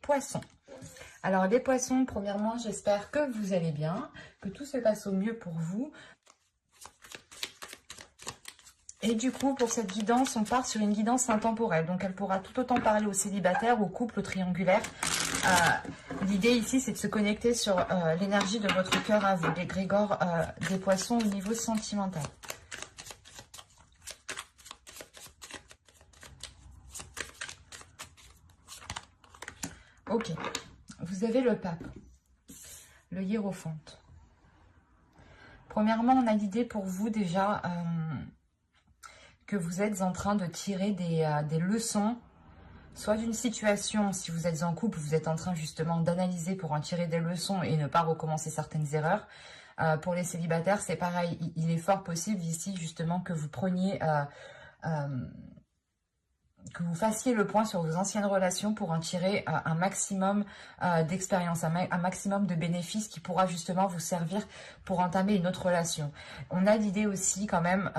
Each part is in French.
Poissons. Alors les poissons, premièrement, j'espère que vous allez bien, que tout se passe au mieux pour vous. Et du coup, pour cette guidance, on part sur une guidance intemporelle. Donc, elle pourra tout autant parler aux célibataires, aux couples, aux triangulaires. L'idée ici, c'est de se connecter sur l'énergie de votre cœur à vous, l'égrégore des poissons au niveau sentimental. Ok, vous avez le pape, le hiérophante. Premièrement, on a l'idée pour vous déjà que vous êtes en train de tirer des leçons, soit d'une situation, si vous êtes en couple, vous êtes en train justement d'analyser pour en tirer des leçons et ne pas recommencer certaines erreurs. Pour les célibataires, c'est pareil, il est fort possible ici justement que vous preniez, que vous fassiez le point sur vos anciennes relations pour en tirer un maximum d'expérience, un maximum de bénéfices qui pourra justement vous servir pour entamer une autre relation. On a l'idée aussi quand même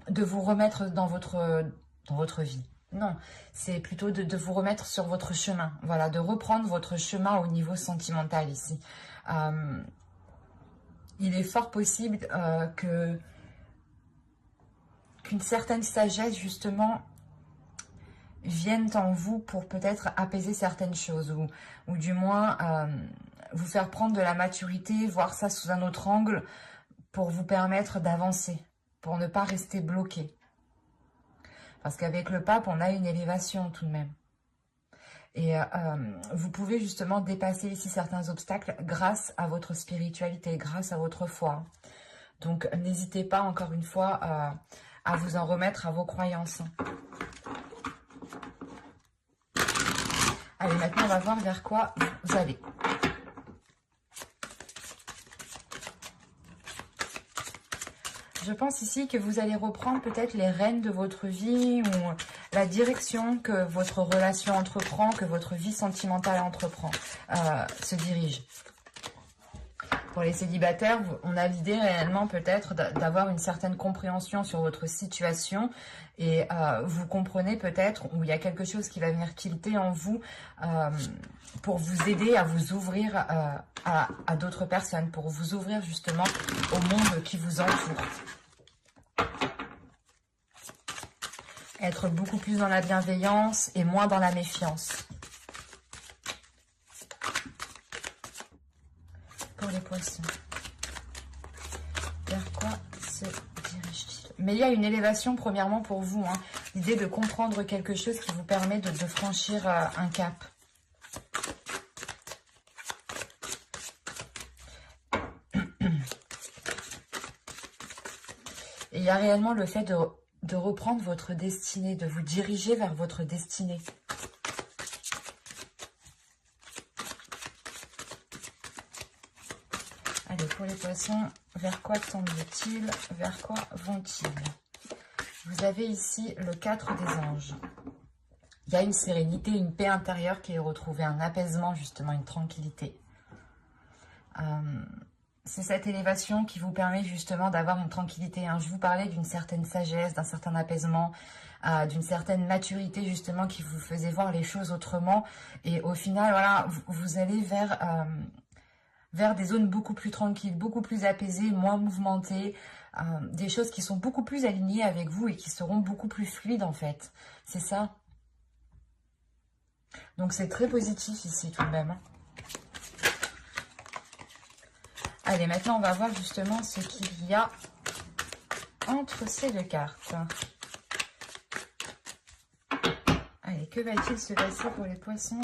de vous remettre dans votre vie. Non, c'est plutôt de vous remettre sur votre chemin. Voilà, de reprendre votre chemin au niveau sentimental ici. Il est fort possible qu'une certaine sagesse justement viennent en vous pour peut-être apaiser certaines choses ou du moins vous faire prendre de la maturité, voir ça sous un autre angle pour vous permettre d'avancer, pour ne pas rester bloqué. Parce qu'avec le pape, on a une élévation tout de même. Et vous pouvez justement dépasser ici certains obstacles grâce à votre spiritualité, grâce à votre foi. Donc n'hésitez pas encore une fois à vous en remettre à vos croyances. Allez, maintenant, on va voir vers quoi vous allez. Je pense ici que vous allez reprendre peut-être les rênes de votre vie ou la direction que votre relation entreprend, que votre vie sentimentale entreprend, se dirige. Pour les célibataires, on a l'idée réellement peut-être d'avoir une certaine compréhension sur votre situation et vous comprenez peut-être où il y a quelque chose qui va venir tilter en vous pour vous aider à vous ouvrir à d'autres personnes, pour vous ouvrir justement au monde qui vous entoure. Être beaucoup plus dans la bienveillance et moins dans la méfiance. Pour les poissons. Vers quoi se dirige-t-il? Mais il y a une élévation premièrement pour vous. Hein. L'idée de comprendre quelque chose qui vous permet de franchir un cap. Et il y a réellement le fait de reprendre votre destinée, de vous diriger vers votre destinée. Allez, pour les poissons, vers quoi tendent-ils? Vers quoi vont-ils? Vous avez ici le 4 des anges. Il y a une sérénité, une paix intérieure qui est retrouvée, un apaisement, justement, une tranquillité. C'est cette élévation qui vous permet justement d'avoir une tranquillité. Hein. Je vous parlais d'une certaine sagesse, d'un certain apaisement, d'une certaine maturité justement qui vous faisait voir les choses autrement. Et au final, voilà, vous allez vers des zones beaucoup plus tranquilles, beaucoup plus apaisées, moins mouvementées, des choses qui sont beaucoup plus alignées avec vous et qui seront beaucoup plus fluides en fait. C'est ça. Donc c'est très positif ici tout de même. Hein. Allez, maintenant on va voir justement ce qu'il y a entre ces deux cartes. Allez, que va-t-il se passer pour les poissons ?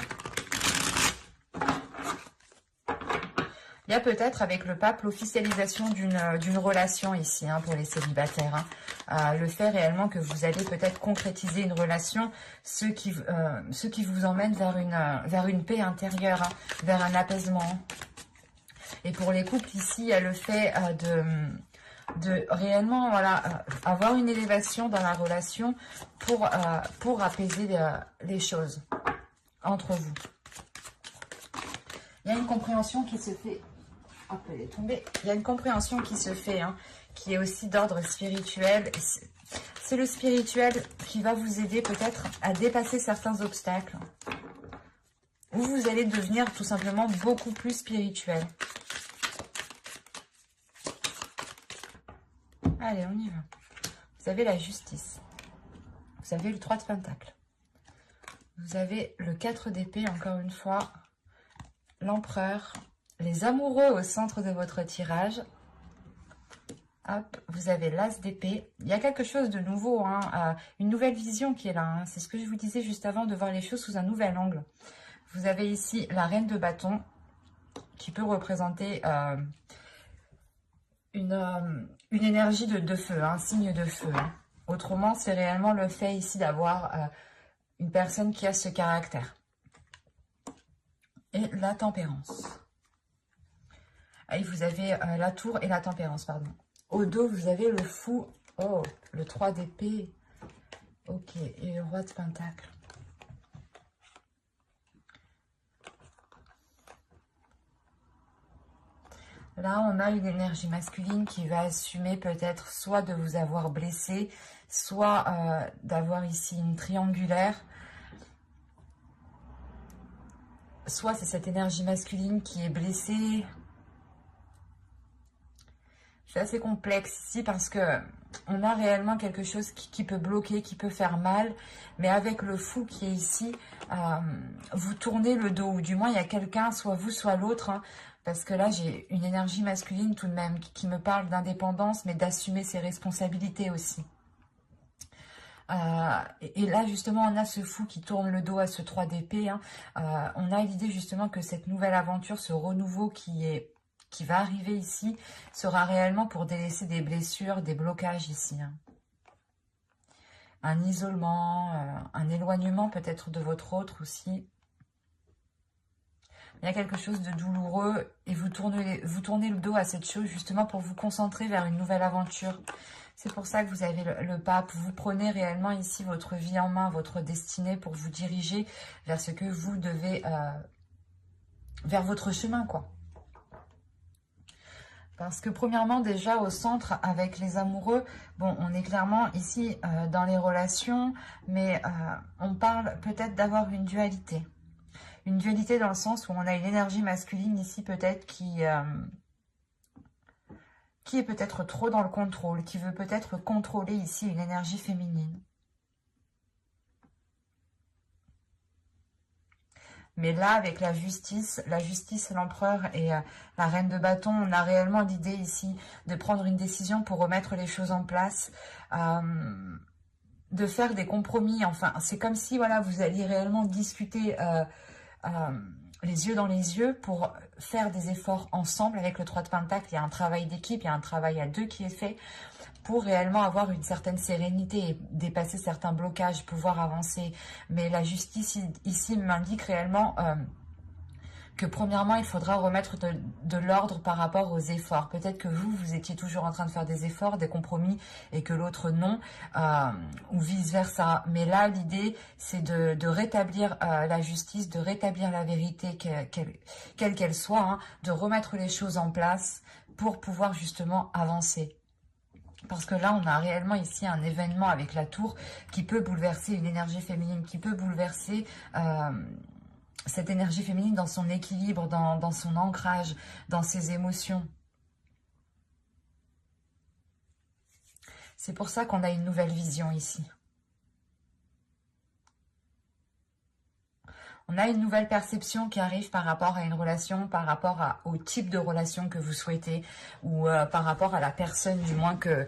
Il y a peut-être avec le pape l'officialisation d'une relation ici hein, pour les célibataires. Hein. Le fait réellement que vous allez peut-être concrétiser une relation, ce qui vous emmène vers une paix intérieure, hein, vers un apaisement. Et pour les couples ici, il y a le fait de réellement voilà, avoir une élévation dans la relation pour apaiser les choses entre vous. Il y a une compréhension qui se fait... Hop, elle est tombée. Il y a une compréhension qui se fait, hein, qui est aussi d'ordre spirituel. C'est le spirituel qui va vous aider peut-être à dépasser certains obstacles. ou vous allez devenir tout simplement beaucoup plus spirituel. Allez, on y va. Vous avez la justice. Vous avez le 3 de Pentacle. Vous avez le 4 d'épée, encore une fois. L'empereur. Les amoureux au centre de votre tirage. Hop, vous avez l'as d'épée. Il y a quelque chose de nouveau, hein, une nouvelle vision qui est là. Hein. C'est ce que je vous disais juste avant, de voir les choses sous un nouvel angle. Vous avez ici la reine de bâton qui peut représenter une énergie de feu, un signe de feu. Hein. Autrement, c'est réellement le fait ici d'avoir une personne qui a ce caractère. Et la tempérance. Et vous avez la tour et la tempérance, pardon. Au dos, vous avez le fou. Oh, le 3 d'épée. Ok, et le roi de pentacle. Là, on a une énergie masculine qui va assumer peut-être soit de vous avoir blessé, soit d'avoir ici une triangulaire. Soit c'est cette énergie masculine qui est blessée. C'est assez complexe ici parce que on a réellement quelque chose qui peut bloquer, qui peut faire mal. Mais avec le fou qui est ici, vous tournez le dos. Ou du moins, il y a quelqu'un, soit vous, soit l'autre. Hein, parce que là, j'ai une énergie masculine tout de même qui me parle d'indépendance, mais d'assumer ses responsabilités aussi. Et là, justement, on a ce fou qui tourne le dos à ce 3 d'épée. Hein. On a l'idée, justement, que cette nouvelle aventure, ce renouveau qui va arriver ici, sera réellement pour délaisser des blessures, des blocages ici. Hein. Un isolement, un éloignement peut-être de votre autre aussi. Il y a quelque chose de douloureux et vous tournez le dos à cette chose justement pour vous concentrer vers une nouvelle aventure. C'est pour ça que vous avez le pape. Vous prenez réellement ici votre vie en main, votre destinée pour vous diriger vers ce que vous devez, vers votre chemin, quoi. Parce que premièrement, déjà au centre, avec les amoureux, bon, on est clairement ici dans les relations, mais on parle peut-être d'avoir une dualité. Une dualité dans le sens où on a une énergie masculine ici peut-être qui est peut-être trop dans le contrôle, qui veut peut-être contrôler ici une énergie féminine. Mais là, avec la justice, l'empereur et la reine de bâton, on a réellement l'idée ici de prendre une décision pour remettre les choses en place, de faire des compromis. Enfin, c'est comme si voilà, vous alliez réellement discuter les yeux dans les yeux pour faire des efforts ensemble. Avec le 3 de Pentacle, il y a un travail d'équipe, il y a un travail à deux qui est fait pour réellement avoir une certaine sérénité et dépasser certains blocages, pouvoir avancer. Mais la justice ici m'indique réellement que premièrement, il faudra remettre de l'ordre par rapport aux efforts. Peut-être que vous étiez toujours en train de faire des efforts, des compromis, et que l'autre non, ou vice-versa. Mais là, l'idée, c'est de rétablir la justice, de rétablir la vérité, quelle qu'elle soit, hein, de remettre les choses en place pour pouvoir justement avancer. Parce que là, on a réellement ici un événement avec la tour qui peut bouleverser une énergie féminine, qui peut bouleverser cette énergie féminine dans son équilibre, dans son ancrage, dans ses émotions. C'est pour ça qu'on a une nouvelle vision ici. On a une nouvelle perception qui arrive par rapport à une relation, par rapport au type de relation que vous souhaitez, ou par rapport à la personne du moins que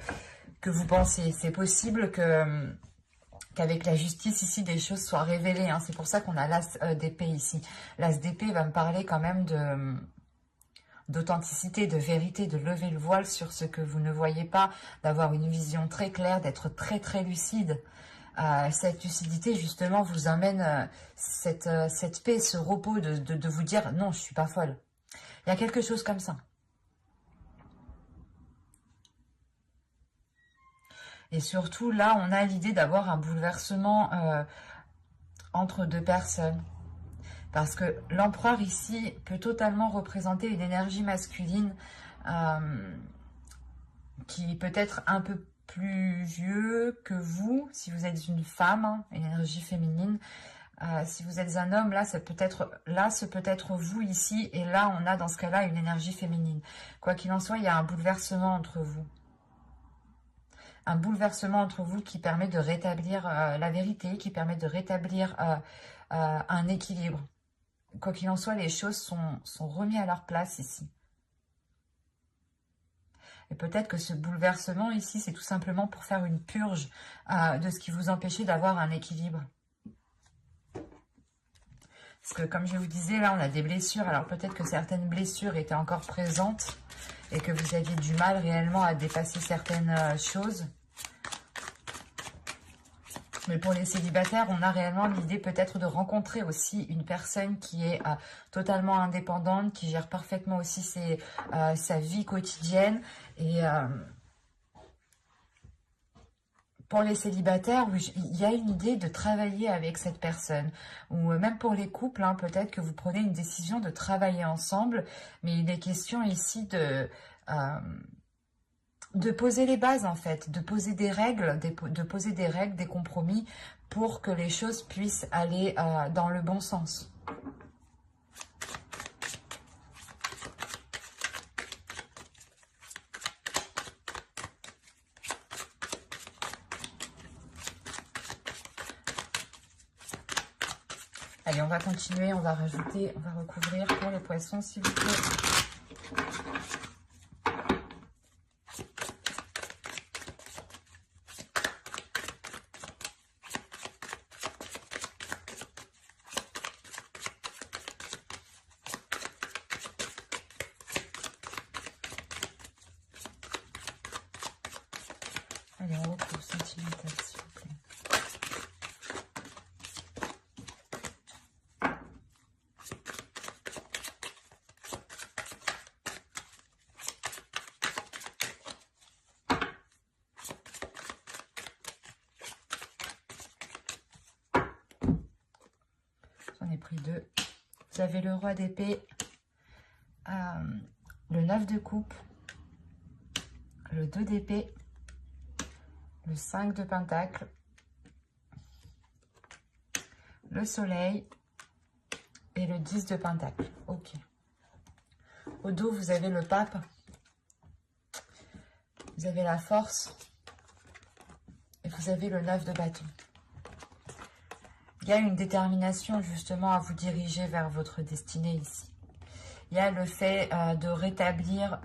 vous pensez. C'est possible qu'avec la justice ici, des choses soient révélées. Hein. C'est pour ça qu'on a l'as d'épée ici. L'as d'épée va me parler quand même d'authenticité, de vérité, de lever le voile sur ce que vous ne voyez pas, d'avoir une vision très claire, d'être très très lucide. Cette lucidité justement vous amène cette paix, ce repos de vous dire non, je suis pas folle. Il y a quelque chose comme ça. Et surtout là, on a l'idée d'avoir un bouleversement entre deux personnes. Parce que l'empereur ici peut totalement représenter une énergie masculine qui peut être un peu plus vieux que vous, si vous êtes une femme, hein, une énergie féminine, Si vous êtes un homme, là, ce peut être vous ici. Et là, on a dans ce cas-là une énergie féminine. Quoi qu'il en soit, il y a un bouleversement entre vous. Un bouleversement entre vous qui permet de rétablir la vérité, qui permet de rétablir un équilibre. Quoi qu'il en soit, les choses sont remises à leur place ici. Et peut-être que ce bouleversement ici, c'est tout simplement pour faire une purge de ce qui vous empêchait d'avoir un équilibre. Parce que comme je vous disais, là, on a des blessures. Alors peut-être que certaines blessures étaient encore présentes et que vous aviez du mal réellement à dépasser certaines choses. Mais pour les célibataires, on a réellement l'idée peut-être de rencontrer aussi une personne qui est totalement indépendante, qui gère parfaitement aussi sa vie quotidienne. Et pour les célibataires, il y a une idée de travailler avec cette personne. Ou même pour les couples, hein, peut-être que vous prenez une décision de travailler ensemble. Mais il est question ici de poser les bases en fait, de poser des règles, des compromis pour que les choses puissent aller dans le bon sens. Allez, on va continuer, on va rajouter, on va recouvrir pour les poissons s'il vous plaît. Allez, on recouvre sentimental, s'il vous plaît. J'en ai pris deux. Vous avez le roi d'épée, le 9 de coupe, le 2 d'épée, le 5 de pentacle, le soleil et le 10 de pentacle. Ok. Au dos, vous avez le pape, vous avez la force et vous avez le 9 de bâton. Il y a une détermination justement à vous diriger vers votre destinée ici. Il y a le fait de rétablir,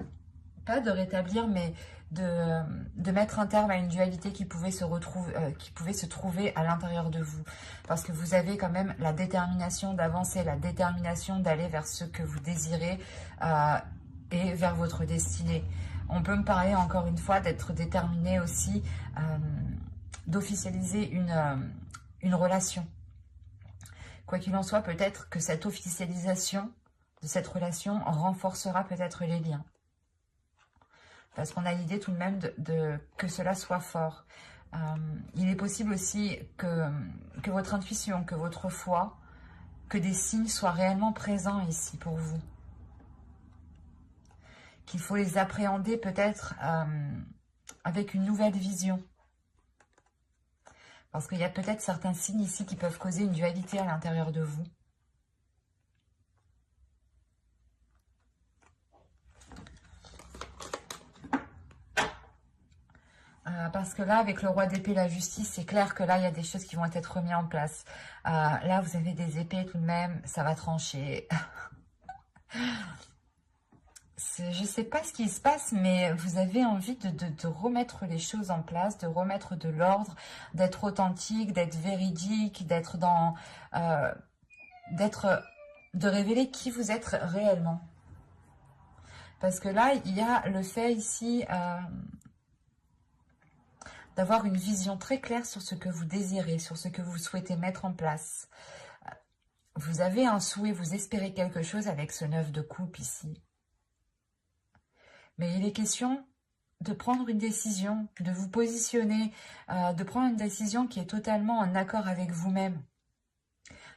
pas de rétablir, mais de mettre un terme à une dualité qui pouvait se trouver à l'intérieur de vous. Parce que vous avez quand même la détermination d'avancer, la détermination d'aller vers ce que vous désirez et vers votre destinée. On peut me parler encore une fois d'être déterminé aussi, d'officialiser une relation. Quoi qu'il en soit, peut-être que cette officialisation de cette relation renforcera peut-être les liens. Parce qu'on a l'idée tout de même que cela soit fort. Il est possible aussi que votre intuition, que votre foi, que des signes soient réellement présents ici pour vous. Qu'il faut les appréhender peut-être avec une nouvelle vision. Parce qu'il y a peut-être certains signes ici qui peuvent causer une dualité à l'intérieur de vous. Parce que là, avec le roi d'épée, la justice, c'est clair que là, il y a des choses qui vont être remises en place. Là, vous avez des épées tout de même, ça va trancher. Je ne sais pas ce qui se passe, mais vous avez envie de remettre les choses en place, de remettre de l'ordre, d'être authentique, d'être véridique, d'être dans... de révéler qui vous êtes réellement. Parce que là, il y a le fait ici d'avoir une vision très claire sur ce que vous désirez, sur ce que vous souhaitez mettre en place. Vous avez un souhait, vous espérez quelque chose avec ce 9 de coupe ici. Mais il est question de prendre une décision, de vous positionner, de prendre une décision qui est totalement en accord avec vous-même.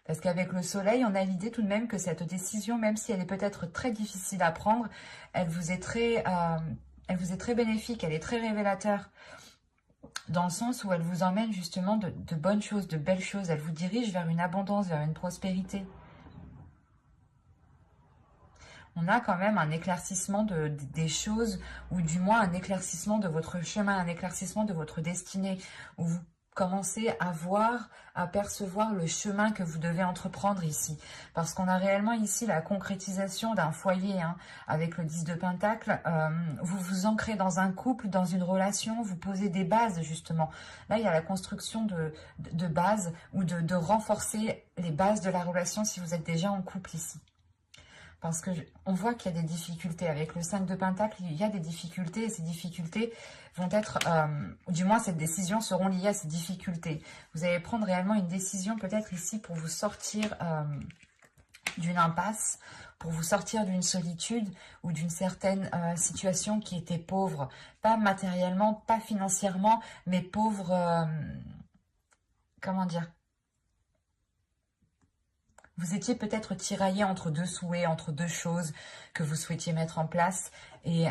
Parce qu'avec le soleil, on a l'idée tout de même que cette décision, même si elle est peut-être très difficile à prendre, elle vous est très bénéfique, elle est très révélateur dans le sens où elle vous emmène justement de bonnes choses, de belles choses. Elle vous dirige vers une abondance, vers une prospérité. On a quand même un éclaircissement des choses, ou du moins un éclaircissement de votre chemin, un éclaircissement de votre destinée, où vous commencez à voir, à percevoir le chemin que vous devez entreprendre ici. Parce qu'on a réellement ici la concrétisation d'un foyer, hein, avec le 10 de Pentacle. Vous vous ancrez dans un couple, dans une relation, vous posez des bases justement. Là, il y a la construction de bases, ou de renforcer les bases de la relation si vous êtes déjà en couple ici. Parce que on voit qu'il y a des difficultés. Avec le 5 de Pentacle, il y a des difficultés. Et ces difficultés vont être, du moins ces décisions seront liées à ces difficultés. Vous allez prendre réellement une décision peut-être ici pour vous sortir d'une impasse, pour vous sortir d'une solitude ou d'une certaine situation qui était pauvre. Pas matériellement, pas financièrement, mais pauvre, comment dire ? Vous étiez peut-être tiraillé entre deux souhaits, entre deux choses que vous souhaitiez mettre en place. Et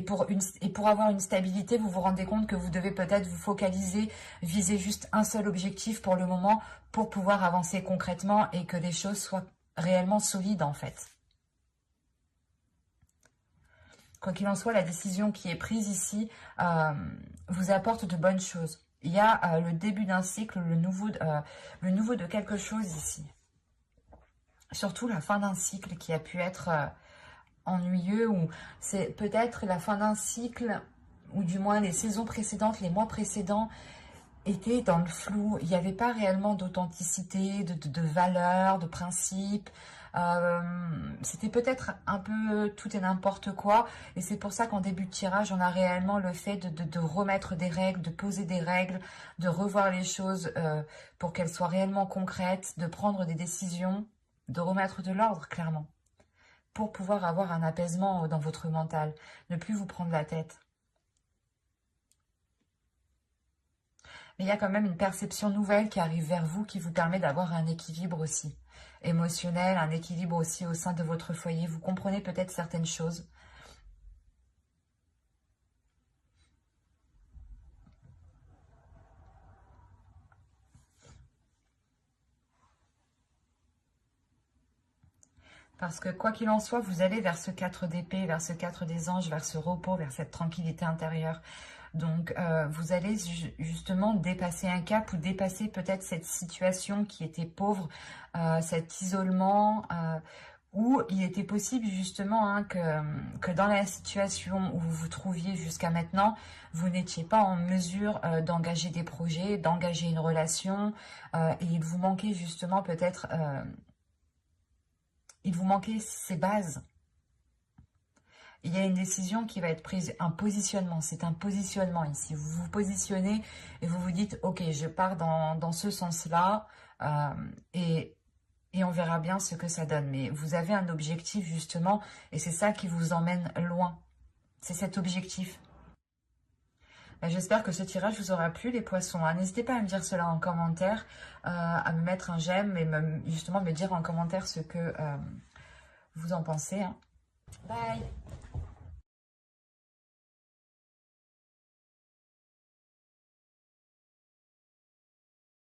pour avoir une stabilité, vous vous rendez compte que vous devez peut-être vous focaliser, viser juste un seul objectif pour le moment pour pouvoir avancer concrètement et que les choses soient réellement solides en fait. Quoi qu'il en soit, la décision qui est prise ici vous apporte de bonnes choses. Il y a le début d'un cycle, le nouveau de quelque chose ici. Surtout la fin d'un cycle qui a pu être ennuyeux, ou c'est peut-être la fin d'un cycle, ou du moins les saisons précédentes, les mois précédents étaient dans le flou. Il n'y avait pas réellement d'authenticité, de valeur, de principe. C'était peut-être un peu tout et n'importe quoi. Et c'est pour ça qu'en début de tirage, on a réellement le fait de remettre des règles, de poser des règles, de revoir les choses pour qu'elles soient réellement concrètes, de prendre des décisions, de remettre de l'ordre, clairement, pour pouvoir avoir un apaisement dans votre mental, ne plus vous prendre la tête. Mais il y a quand même une perception nouvelle qui arrive vers vous, qui vous permet d'avoir un équilibre aussi, émotionnel, un équilibre aussi au sein de votre foyer. Vous comprenez peut-être certaines choses. Parce que quoi qu'il en soit, vous allez vers ce 4 d'épée, vers ce 4 des anges, vers ce repos, vers cette tranquillité intérieure. Donc, vous allez justement dépasser un cap, ou dépasser peut-être cette situation qui était pauvre, cet isolement, où il était possible justement hein, que dans la situation où vous vous trouviez jusqu'à maintenant, vous n'étiez pas en mesure d'engager des projets, d'engager une relation, et il vous manquait justement peut-être... il vous manquait ces bases. Il y a une décision qui va être prise, un positionnement. C'est un positionnement ici. Vous vous positionnez et vous vous dites, ok, je pars dans ce sens-là et on verra bien ce que ça donne. Mais vous avez un objectif justement et c'est ça qui vous emmène loin. C'est cet objectif. J'espère que ce tirage vous aura plu les poissons. N'hésitez pas à me dire cela en commentaire, à me mettre un j'aime et justement me dire en commentaire ce que vous en pensez. Bye!